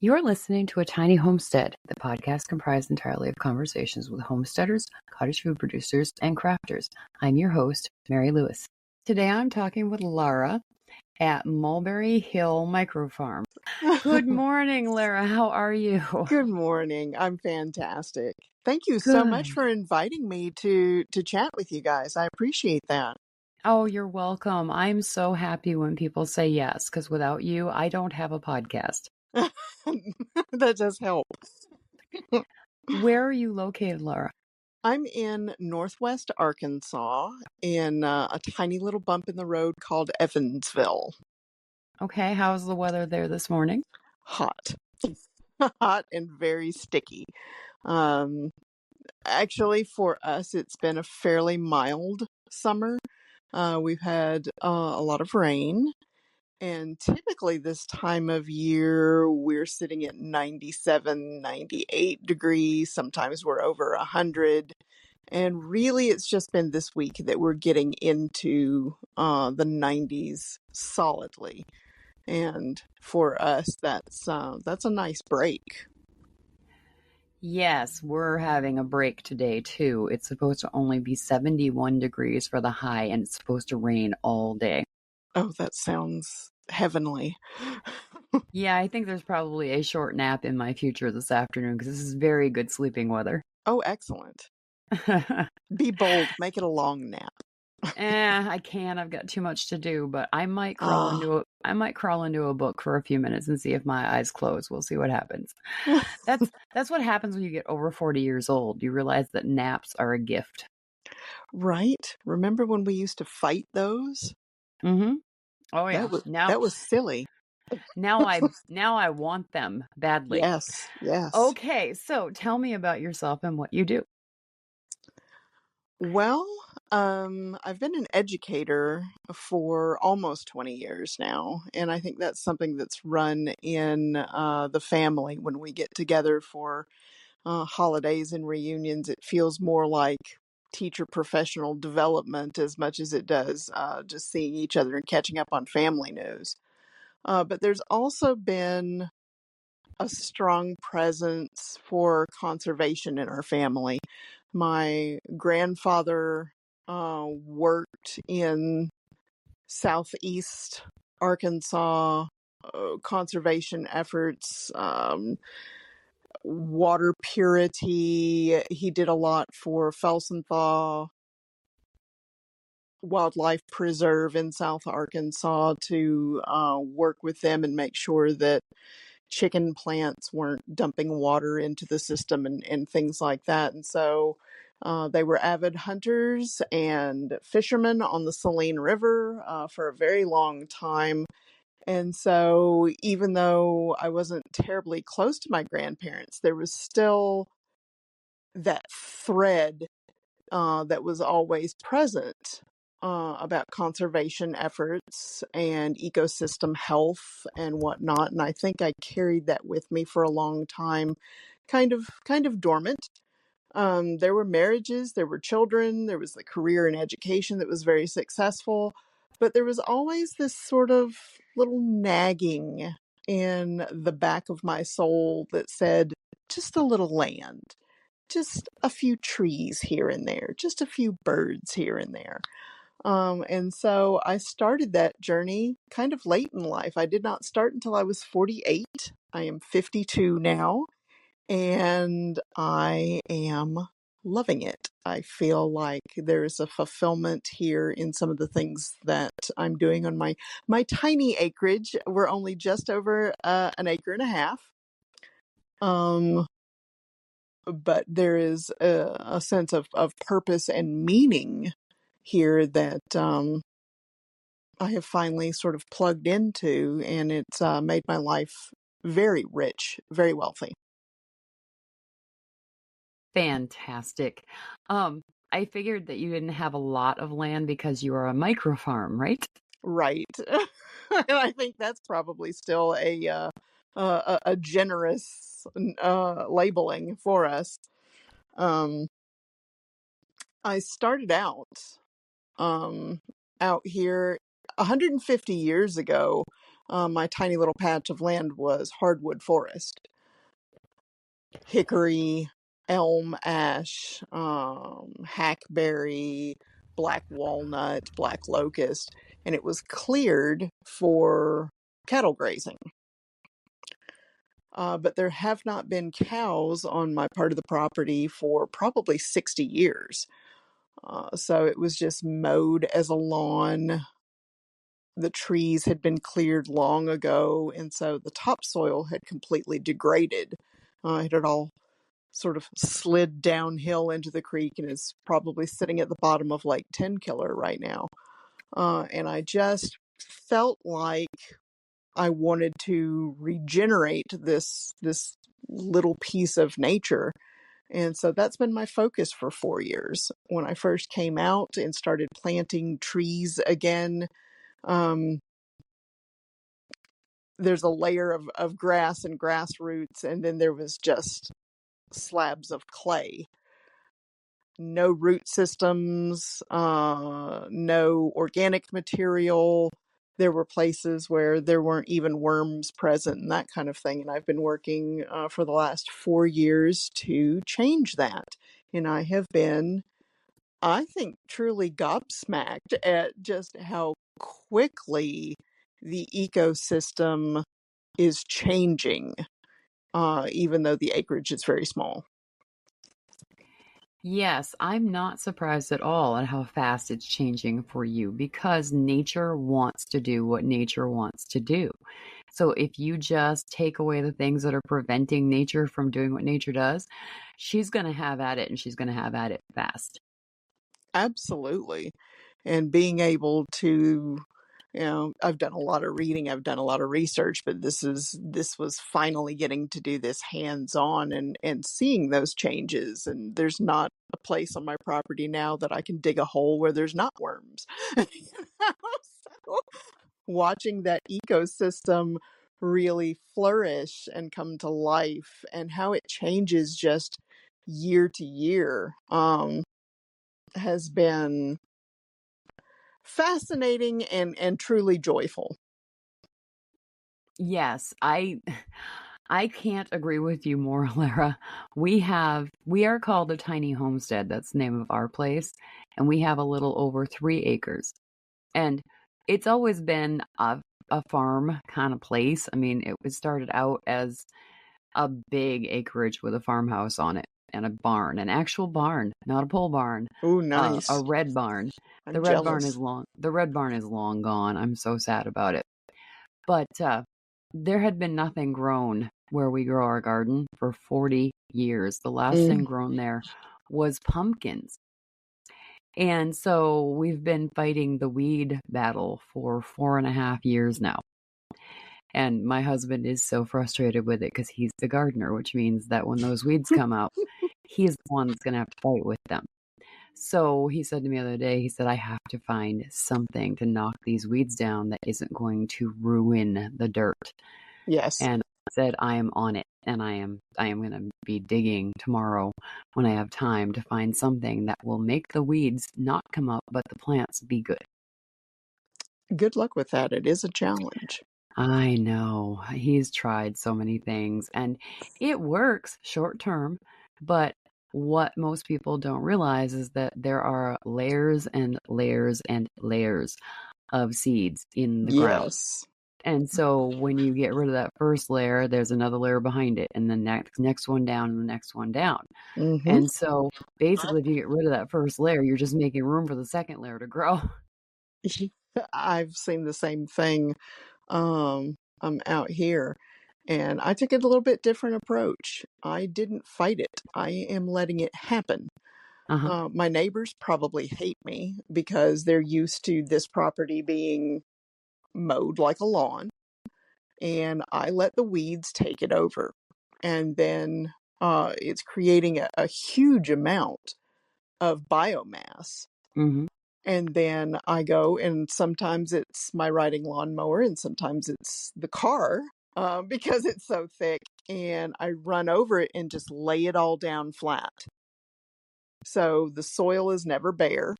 You're listening to A Tiny Homestead, the podcast comprised entirely of conversations with homesteaders, cottage food producers, and crafters. I'm your host, Mary Lewis. Today I'm talking with Lara at Mulberry Hill Microfarm. Good morning, Lara. How are you? Good morning. I'm fantastic. Thank you so much Good. for inviting me to chat with you guys. I appreciate that. Oh, you're welcome. I'm so happy when people say yes, because without you, I don't have a podcast. That does help. Where are you located, Lara? I'm in Northwest Arkansas in a tiny little bump in the road called Evansville. Okay, how's the weather there this morning? Hot. Hot and very sticky. Actually, for us, it's been a fairly mild summer. We've had a lot of rain. And typically this time of year, we're sitting at 97, 98 degrees. Sometimes we're over 100. And really, it's just been this week that we're getting into the 90s solidly. And for us, that's a nice break. Yes, we're having a break today too. It's supposed to only be 71 degrees for the high, and it's supposed to rain all day. Oh, that sounds heavenly. Yeah, I think there's probably a short nap in my future this afternoon because this is very good sleeping weather. Oh, excellent. Be bold. Make it a long nap. I can't. I've got too much to do, but I might crawl into a book for a few minutes and see if my eyes close. We'll see what happens. That's what happens when you get over 40 years old. You realize that naps are a gift. Right. Remember when we used to fight those? Mm-hmm. Oh yeah. That was silly. Now I want them badly. Yes. Okay, so tell me about yourself and what you do. Well, I've been an educator for almost 20 years now, and I think that's something that's run in the family when we get together for holidays and reunions. It feels more like teacher professional development as much as it does just seeing each other and catching up on family news. But there's also been a strong presence for conservation in our family. My grandfather worked in southeast Arkansas conservation efforts, water purity. He did a lot for Felsenthal Wildlife Preserve in South Arkansas to work with them and make sure that chicken plants weren't dumping water into the system and things like that. And so they were avid hunters and fishermen on the Saline River for a very long time. And so even though I wasn't terribly close to my grandparents, there was still that thread that was always present about conservation efforts and ecosystem health and whatnot. And I think I carried that with me for a long time, kind of dormant. There were marriages, there were children, there was the career in education that was very successful, but there was always this sort of little nagging in the back of my soul that said, just a little land, just a few trees here and there, just a few birds here and there. And so I started that journey kind of late in life. I did not start until I was 48. I am 52 now, and I am loving it. I feel like there's a fulfillment here in some of the things that I'm doing on my tiny acreage. We're only just over an acre and a half. But there is a sense of purpose and meaning here that I have finally sort of plugged into, and it's made my life very rich, very wealthy. Fantastic. I figured that you didn't have a lot of land because you are a microfarm, right? Right. And I think that's probably still a generous labeling for us. I started out here 150 years ago. my tiny little patch of land was hardwood forest. Hickory, elm, ash, hackberry, black walnut, black locust, and it was cleared for cattle grazing. But there have not been cows on my part of the property for probably 60 years. So it was just mowed as a lawn. The trees had been cleared long ago, and so the topsoil had completely degraded. It had all sort of slid downhill into the creek and is probably sitting at the bottom of Lake Tenkiller right now. And I just felt like I wanted to regenerate this little piece of nature. And so that's been my focus for 4 years. When I first came out and started planting trees again, there's a layer of grass and grass roots, and then there was just slabs of clay. No root systems, no organic material. There were places where there weren't even worms present and that kind of thing. And I've been working for the last 4 years to change that. And I have been, I think, truly gobsmacked at just how quickly the ecosystem is changing, even though the acreage is very small. Yes, I'm not surprised at all at how fast it's changing for you because nature wants to do what nature wants to do. So if you just take away the things that are preventing nature from doing what nature does, she's going to have at it and she's going to have at it fast. Absolutely. And being able to, I've done a lot of reading, I've done a lot of research, but this was finally getting to do this hands-on and seeing those changes. And there's not a place on my property now that I can dig a hole where there's not worms. So watching that ecosystem really flourish and come to life and how it changes just year to year has been fascinating and truly joyful. Yes, I can't agree with you more, Lara. We are called A Tiny Homestead. That's the name of our place, and we have a little over 3 acres. And it's always been a farm kind of place. I mean, it was started out as a big acreage with a farmhouse on it and a barn, an actual barn, not a pole barn, Oh, a nice. red barn. I'm jealous. The red barn is long gone. I'm so sad about it. But there had been nothing grown where we grow our garden for 40 years. The last thing grown there was pumpkins. And so we've been fighting the weed battle for 4.5 years now. And my husband is so frustrated with it because he's the gardener, which means that when those weeds come out, he's the one that's going to have to fight with them. So he said to me the other day, he said, I have to find something to knock these weeds down that isn't going to ruin the dirt. Yes. And I said, I am on it. And I am going to be digging tomorrow when I have time to find something that will make the weeds not come up, but the plants be good. Good luck with that. It is a challenge. I know. He's tried so many things and it works short term, but what most people don't realize is that there are layers and layers and layers of seeds in the ground. Yes. And so when you get rid of that first layer, there's another layer behind it, and the next one down, and the next one down. Mm-hmm. And so basically, if you get rid of that first layer, you're just making room for the second layer to grow. I've seen the same thing. I'm out here, and I took a little bit different approach. I didn't fight it. I am letting it happen. My neighbors probably hate me because they're used to this property being mowed like a lawn, and I let the weeds take it over. And then it's creating a huge amount of biomass. Mm-hmm. And then I go, and sometimes it's my riding lawnmower, and sometimes it's the car because it's so thick. And I run over it and just lay it all down flat. So the soil is never bare.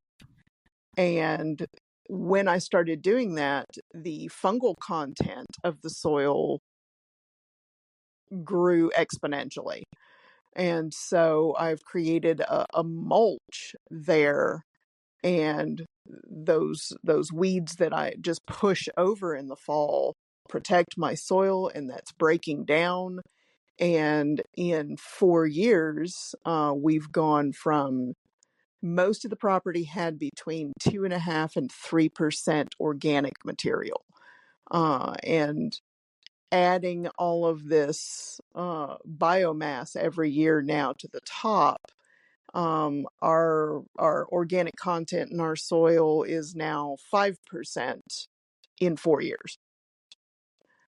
And when I started doing that, the fungal content of the soil grew exponentially. And so I've created a mulch there, and those weeds that I just push over in the fall protect my soil, and that's breaking down. And in 4 years, we've gone from, most of the property had between 2.5% and 3% organic material. And adding all of this biomass every year now to the top, our organic content in our soil is now 5% in 4 years.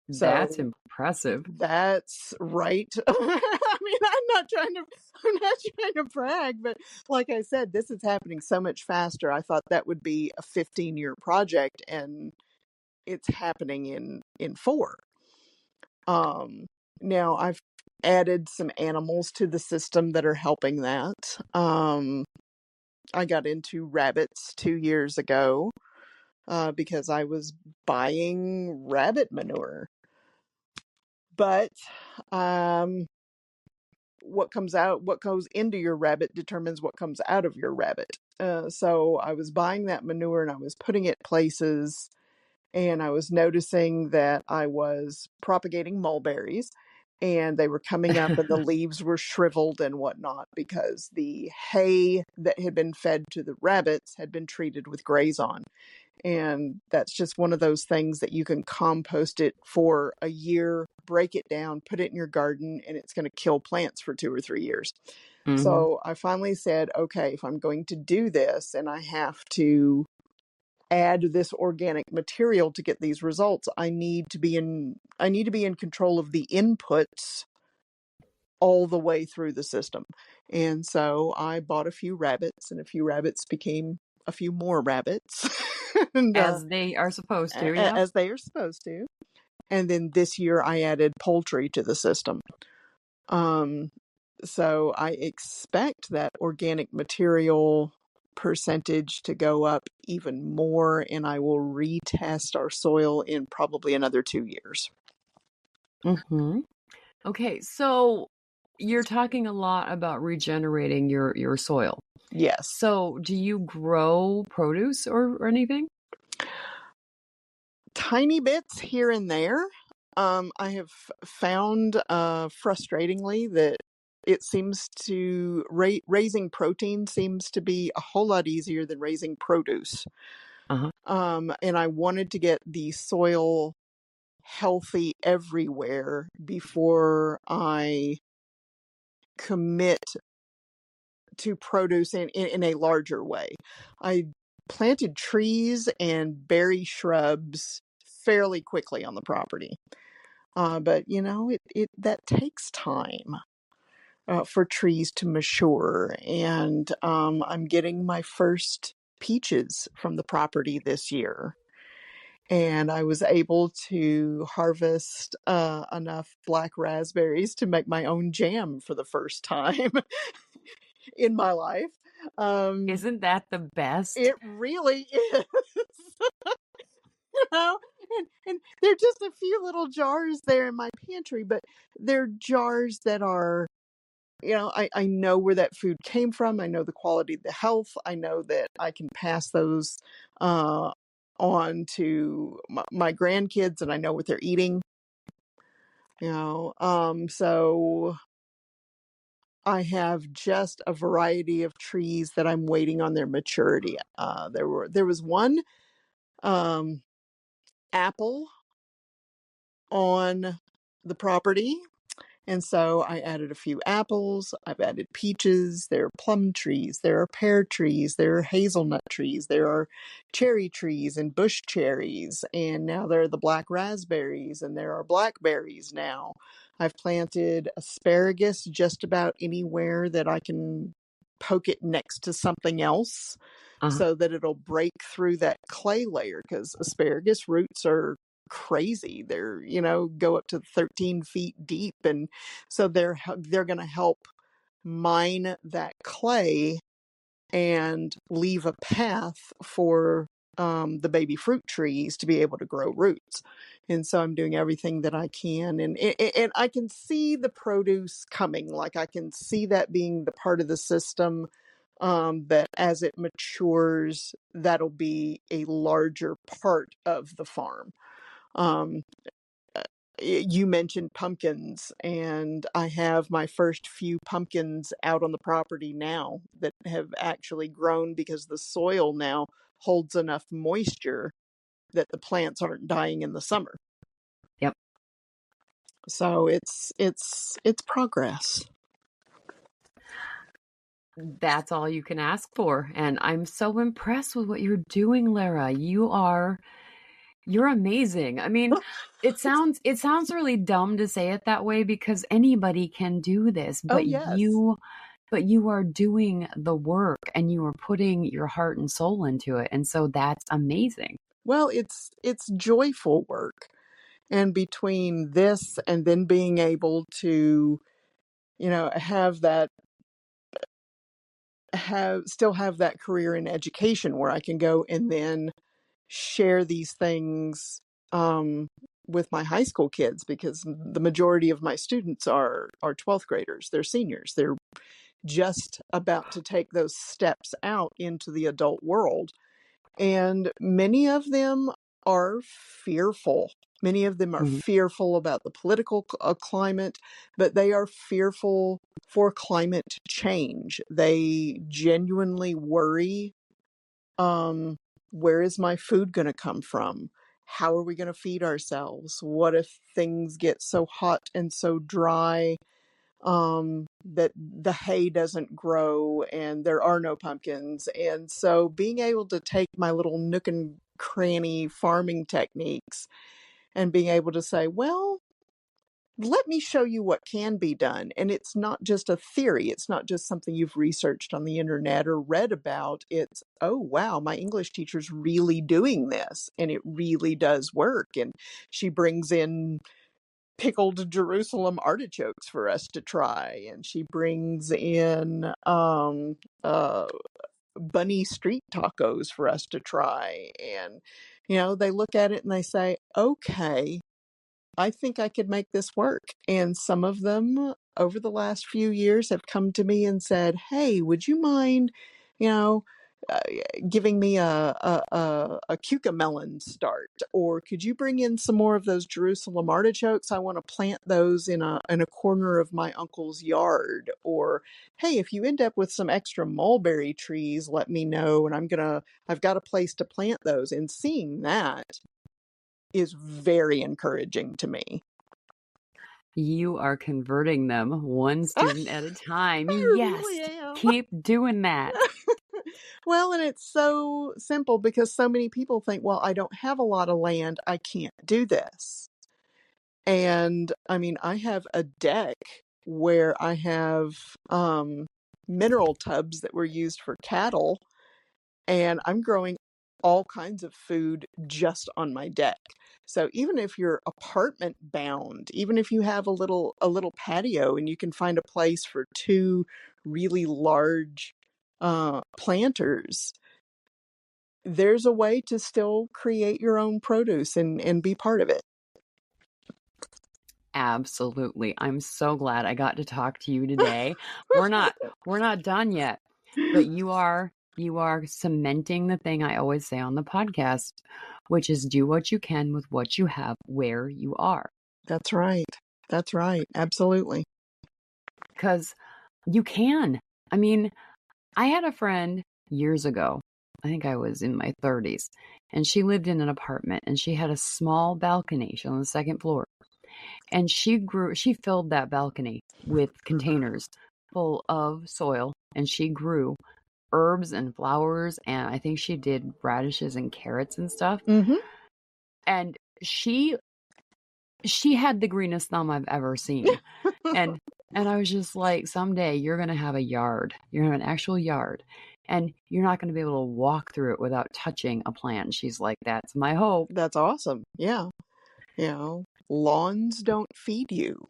That's So impressive. that's right. I mean, I'm not trying to brag, but like I said, this is happening so much faster. I thought that would be a 15-year project, and it's happening in 4. Now I've added some animals to the system that are helping that. I got into rabbits 2 years ago because I was buying rabbit manure. But what goes into your rabbit determines what comes out of your rabbit. So I was buying that manure and I was putting it places, and I was noticing that I was propagating mulberries, and they were coming up and the leaves were shriveled and whatnot because the hay that had been fed to the rabbits had been treated with Grazon. And that's just one of those things that you can compost it for a year, break it down, put it in your garden, and it's going to kill plants for 2 or 3 years. Mhm. So I finally said, okay, if I'm going to do this and I have to add this organic material to get these results, I need to be in control of the inputs all the way through the system. And so I bought a few rabbits, and a few rabbits became a few more rabbits. And, As they are supposed to, yeah. as they are supposed to. And then this year I added poultry to the system. So I expect that organic material percentage to go up even more, and I will retest our soil in probably another 2 years. Mm-hmm. Okay, so you're talking a lot about regenerating your soil. Yes. So do you grow produce or anything? Tiny bits here and there. I have found frustratingly that it seems to raising protein seems to be a whole lot easier than raising produce. Uh-huh. And I wanted to get the soil healthy everywhere before I commit to produce in a larger way. I planted trees and berry shrubs fairly quickly on the property. But it that takes time for trees to mature. And I'm getting my first peaches from the property this year. And I was able to harvest enough black raspberries to make my own jam for the first time in my life. Isn't that the best? It really is. And there are just a few little jars there in my pantry, but they're jars that are, I know where that food came from. I know the quality, the health. I know that I can pass those on to my grandkids, and I know what they're eating. So I have just a variety of trees that I'm waiting on their maturity. There was one apple on the property. And so I added a few apples, I've added peaches, there are plum trees, there are pear trees, there are hazelnut trees, there are cherry trees and bush cherries, and now there are the black raspberries, and there are blackberries now. I've planted asparagus just about anywhere that I can poke it next to something else so that it'll break through that clay layer, because asparagus roots are crazy. They're, go up to 13 feet deep. And so they're going to help mine that clay and leave a path for the baby fruit trees to be able to grow roots. And so I'm doing everything that I can. And I can see the produce coming. Like I can see that being the part of the system that as it matures, that'll be a larger part of the farm. Um, you mentioned pumpkins, and I have my first few pumpkins out on the property now that have actually grown because the soil now holds enough moisture that the plants aren't dying in the summer. Yep. So it's progress. That's all you can ask for. And I'm so impressed with what you're doing, Lara. You're amazing. I mean, it sounds really dumb to say it that way because anybody can do this, Oh but yes. you are doing the work and you are putting your heart and soul into it. And so that's amazing. Well, it's joyful work. And between this and then being able to, have that career in education where I can go and then share these things with my high school kids, because the majority of my students are 12th graders. They're seniors. They're just about to take those steps out into the adult world. And many of them are fearful. Many of them are fearful about the political climate, but they are fearful for climate change. They genuinely worry, where is my food going to come from? How are we going to feed ourselves? What if things get so hot and so dry that the hay doesn't grow and there are no pumpkins? And so being able to take my little nook and cranny farming techniques and being able to say, well, let me show you what can be done. And it's not just a theory. It's not just something you've researched on the internet or read about. It's, oh, wow, my English teacher's really doing this and it really does work. And she brings in pickled Jerusalem artichokes for us to try. And she brings in bunny street tacos for us to try. And, they look at it and they say, okay, I think I could make this work. And some of them over the last few years have come to me and said, hey, would you mind, you know, uh, giving me a cucamelon start? Or could you bring in some more of those Jerusalem artichokes? I want to plant those in a corner of my uncle's yard. Or, hey, if you end up with some extra mulberry trees, let me know. And I've got a place to plant those. And seeing that is very encouraging to me. You are converting them one student at a time. I Yes, really am. keep doing that. Well, and it's so simple because so many people think, well, I don't have a lot of land, I can't do this. And I mean, I have a deck where I have mineral tubs that were used for cattle, and I'm growing all kinds of food just on my deck. So even if you're apartment bound, even if you have a little patio and you can find a place for two really large planters, there's a way to still create your own produce and be part of it. Absolutely. I'm so glad I got to talk to you today. We're not done yet, but you are cementing the thing I always say on the podcast, which is do what you can with what you have where you are. That's right. That's right. Absolutely. Because you can. I mean, I had a friend years ago. I think I was in my 30s, and she lived in an apartment and she had a small balcony. She was on the second floor. And she filled that balcony with containers full of soil, and she grew herbs and flowers, and I think she did radishes and carrots and stuff. Mm-hmm. And she had the greenest thumb I've ever seen. And I was just like, someday you're going to have a yard. You're going to have an actual yard. And you're not going to be able to walk through it without touching a plant. She's like, that's my hope. That's awesome. Yeah. Lawns don't feed you.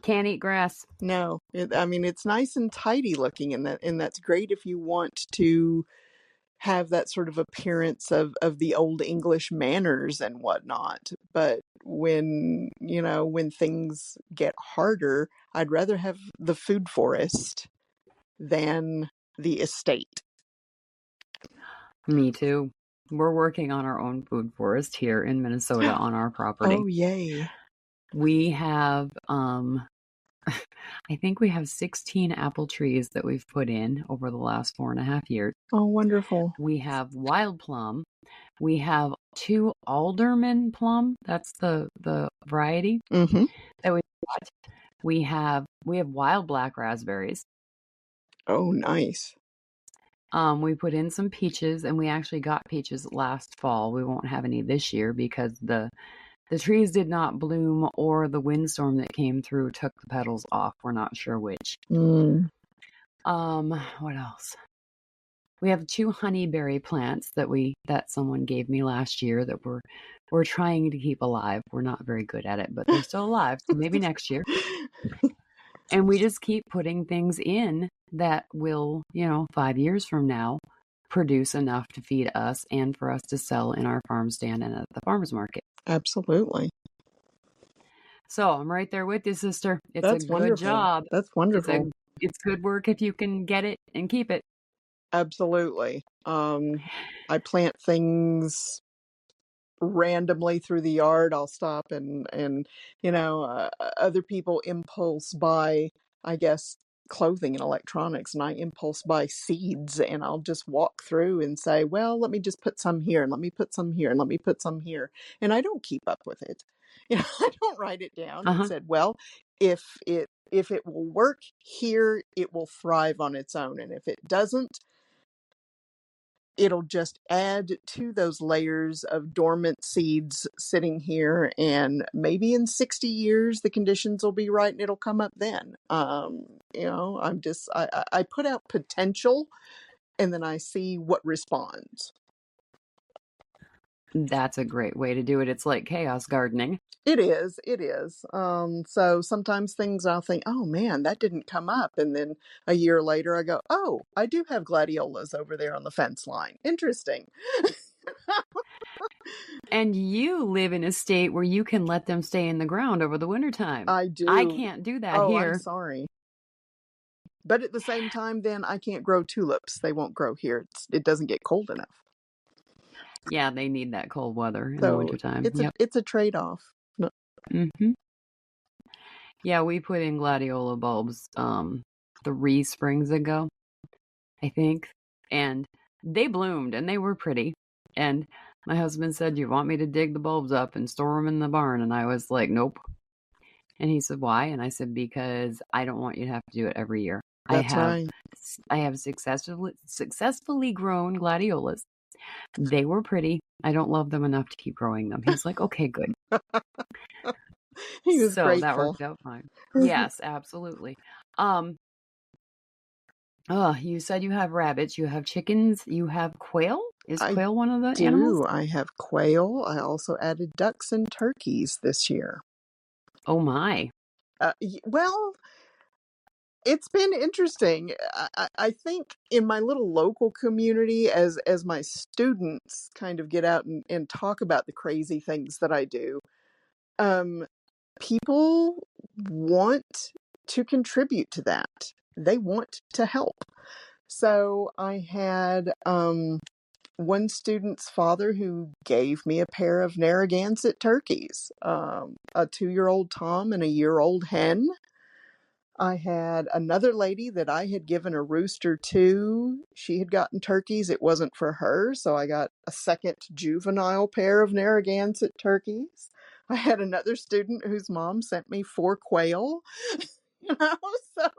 Can't eat grass. No. I mean, it's nice and tidy looking, and that's great if you want to have that sort of appearance of the old English manners and whatnot. But when, when things get harder, I'd rather have the food forest than the estate. Me too. We're working on our own food forest here in Minnesota on our property. Oh, yay. We have, I think we have 16 apple trees that we've put in over the last 4.5 years. Oh, wonderful. We have wild plum. We have 2 alderman plum. That's the variety Mm-hmm. that we got. We have wild black raspberries. Oh, nice. We put in some peaches, and we actually got peaches last fall. We won't have any this year because the trees did not bloom, or the windstorm that came through took the petals off. We're not sure which. Mm. What else? We have 2 honeyberry plants that someone gave me last year that we're trying to keep alive. We're not very good at it, but they're still alive, so maybe next year. And we just keep putting things in that will, 5 years from now, produce enough to feed us and for us to sell in our farm stand and at the farmer's market. Absolutely. So I'm right there with you, sister. It's That's a good wonderful. job. That's wonderful. It's good work if you can get it and keep it. Absolutely. I plant things randomly through the yard. I'll stop and other people impulse buy, I guess, clothing and electronics, and I impulse buy seeds, and I'll just walk through and say, well, let me just put some here, and let me put some here, and let me put some here. And I don't keep up with it. I don't write it down and said, well, if it will work here, it will thrive on its own. And if it doesn't, it'll just add to those layers of dormant seeds sitting here, and maybe in 60 years the conditions will be right and it'll come up then. I put out potential, and then I see what responds. That's a great way to do it. It's like chaos gardening. It is. So sometimes things I'll think, oh man, that didn't come up. And then a year later I go, oh, I do have gladiolas over there on the fence line. Interesting. And you live in a state where you can let them stay in the ground over the wintertime. I do. I can't do that here. I'm sorry. But at the same time, then I can't grow tulips. They won't grow here. It doesn't get cold enough. Yeah, they need that cold weather in the wintertime. It's a trade-off. No. Mm-hmm. Yeah, we put in gladiola bulbs 3 springs ago, I think, and they bloomed and they were pretty. And my husband said, you want me to dig the bulbs up and store them in the barn? And I was like, nope. And he said, why? And I said, because I don't want you to have to do it every year. That's right. I have successfully grown gladiolas. They were pretty. I don't love them enough to keep growing them. He's like, okay, good. He was so grateful. That worked out fine. Yes, absolutely. You said you have rabbits, you have chickens, you have quail? Is quail one of the animals? I have quail. I also added ducks and turkeys this year. Oh my. Well, it's been interesting. I think in my little local community, as my students kind of get out and talk about the crazy things that I do, people want to contribute to that. They want to help. So I had one student's father who gave me a pair of Narragansett turkeys, a 2-year-old Tom and a year-old hen. I had another lady that I had given a rooster to. She had gotten turkeys. It wasn't for her, so I got a second juvenile pair of Narragansett turkeys. I had another student whose mom sent me 4 quail. So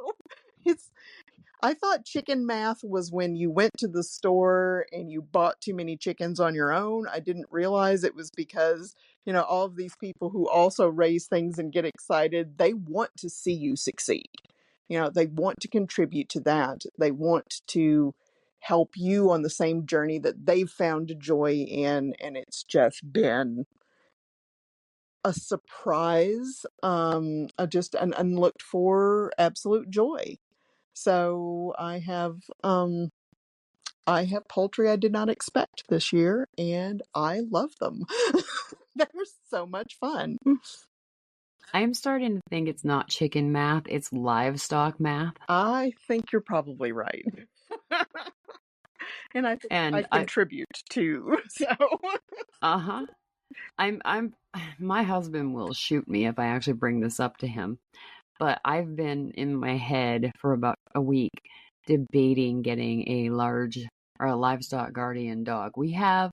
I thought chicken math was when you went to the store and you bought too many chickens on your own. I didn't realize it was because, all of these people who also raise things and get excited, they want to see you succeed. They want to contribute to that. They want to help you on the same journey that they've found joy in. And it's just been a surprise, just an unlooked for absolute joy. So I have I have poultry I did not expect this year, and I love them. They're so much fun. I'm starting to think it's not chicken math, it's livestock math. I think you're probably right. And I think I And contribute too. So uh-huh. I'm my husband will shoot me if I actually bring this up to him. But I've been in my head for about a week debating getting a large or a livestock guardian dog. We have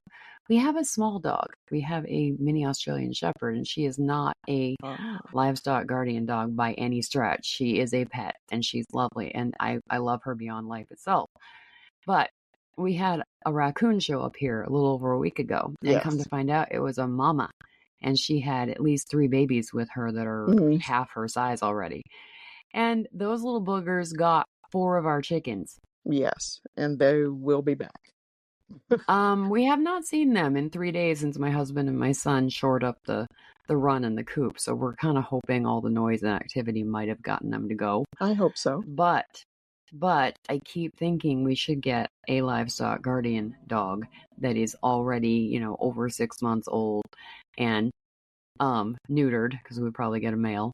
a small dog. We have a mini Australian Shepherd, and she is not a livestock guardian dog by any stretch. She is a pet, and she's lovely, and I love her beyond life itself. But we had a raccoon show up here a little over a week ago, and come to find out it was a mama, and she had at least 3 babies with her that are half her size already. And those little boogers got 4 of our chickens. Yes, and they will be back. We have not seen them in 3 days since my husband and my son shored up the run in the coop. So we're kind of hoping all the noise and activity might have gotten them to go. I hope so. But I keep thinking we should get a livestock guardian dog that is already, over 6 months old and neutered, because we would probably get a male,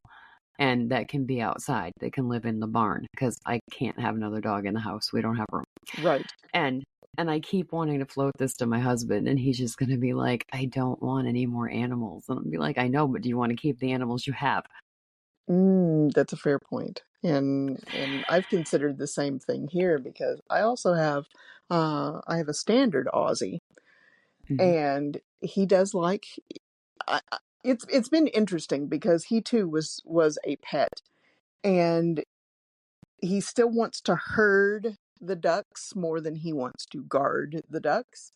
and that can be outside. They can live in the barn, because I can't have another dog in the house. We don't have room. Right. And I keep wanting to float this to my husband, and he's just going to be like, I don't want any more animals. And I'll be like, I know, but do you want to keep the animals you have? That's a fair point. And I've considered the same thing here, because I also have I have a standard Aussie, and he does like it's been interesting because he too was a pet, and he still wants to herd the ducks more than he wants to guard the ducks.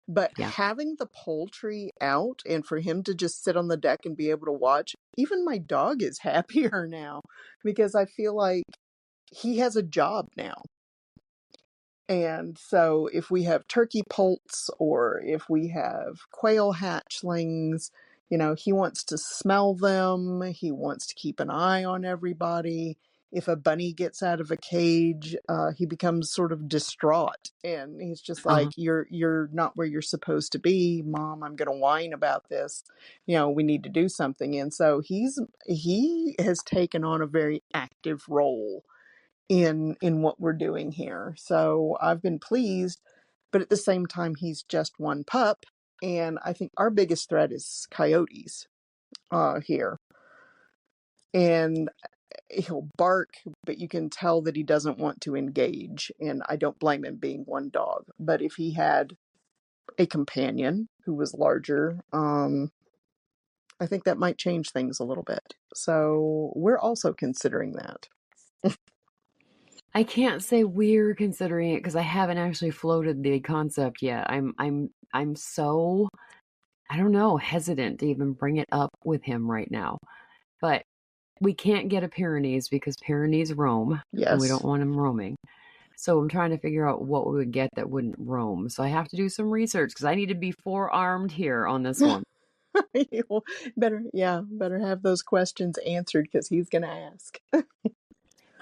But having the poultry out and for him to just sit on the deck and be able to watch, even my dog is happier now, because I feel like he has a job now. And so if we have turkey poults or if we have quail hatchlings, he wants to smell them. He wants to keep an eye on everybody. If a bunny gets out of a cage, he becomes sort of distraught, and he's just like, you're not where you're supposed to be, Mom. I'm going to whine about this. We need to do something. And so he has taken on a very active role in what we're doing here. So I've been pleased, but at the same time, he's just one pup, and I think our biggest threat is coyotes here. And he'll bark, but you can tell that he doesn't want to engage, and I don't blame him being one dog. But if he had a companion who was larger, I think that might change things a little bit. So we're also considering that. I can't say we're considering it because I haven't actually floated the concept yet. I'm so, I don't know, hesitant to even bring it up with him right now. But we can't get a Pyrenees because Pyrenees roam. Yes. And we don't want them roaming. So I'm trying to figure out what we would get that wouldn't roam. So I have to do some research because I need to be forearmed here on this one. better have those questions answered because he's going to ask.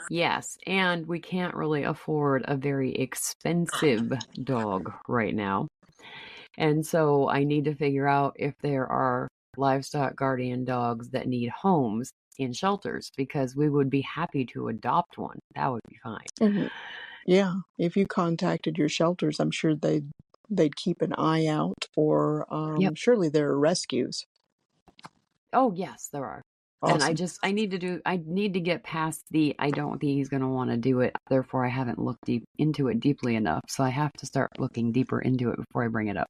Yes, and we can't really afford a very expensive dog right now. And so I need to figure out if there are livestock guardian dogs that need homes in shelters, because we would be happy to adopt one. That would be fine. And yeah, if you contacted your shelters, I'm sure they'd keep an eye out, or surely there are rescues. Oh, yes, there are. Awesome. And I need to get past I don't think he's going to want to do it. Therefore, I haven't looked deep into it deeply enough. So I have to start looking deeper into it before I bring it up.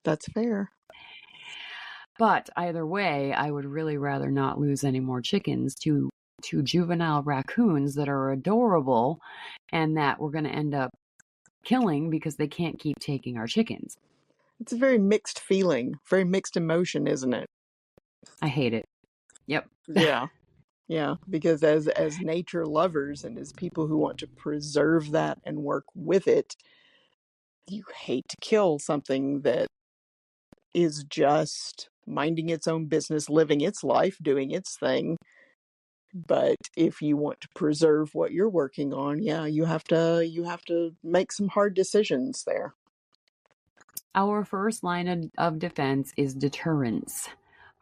That's fair. But either way, I would really rather not lose any more chickens to juvenile raccoons that are adorable and that we're going to end up killing because they can't keep taking our chickens. It's a very mixed feeling, very mixed emotion, isn't it? I hate it. Yep. Yeah. Yeah, because as nature lovers and as people who want to preserve that and work with it, you hate to kill something that is just minding its own business, living its life, doing its thing. But if you want to preserve what you're working on, yeah, you have to make some hard decisions there. Our first line of defense is deterrence.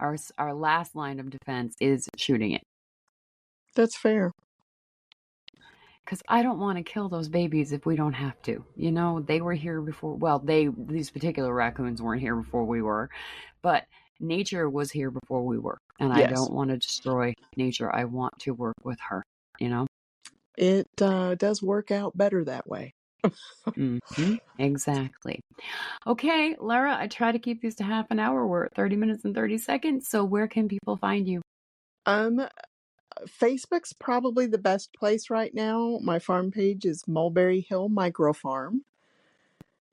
Our last line of defense is shooting it. That's fair. Because I don't want to kill those babies if we don't have to. You know, they were here before. Well, these particular raccoons weren't here before we were, but nature was here before we were. And I Yes. don't want to destroy nature. I want to work with her, you know? It does work out better that way. Exactly. Okay, Lara, I try to keep these to half an hour. We're at 30 minutes and 30 seconds. So where can people find you? Facebook's probably the best place right now. My farm page is Mulberry Hill Microfarm.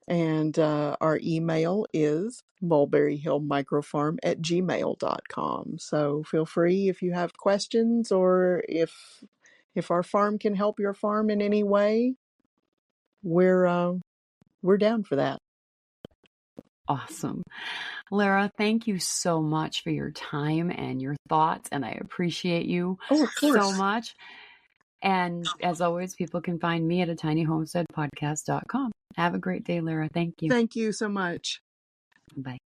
And our email is mulberryhillmicrofarm@gmail.com. So feel free if you have questions, or if our farm can help your farm in any way, we're down for that. Awesome. Lara, thank you so much for your time and your thoughts, and I appreciate you so much. And as always, people can find me at atinyhomesteadpodcast.com. Have a great day, Lara. Thank you. Thank you so much. Bye.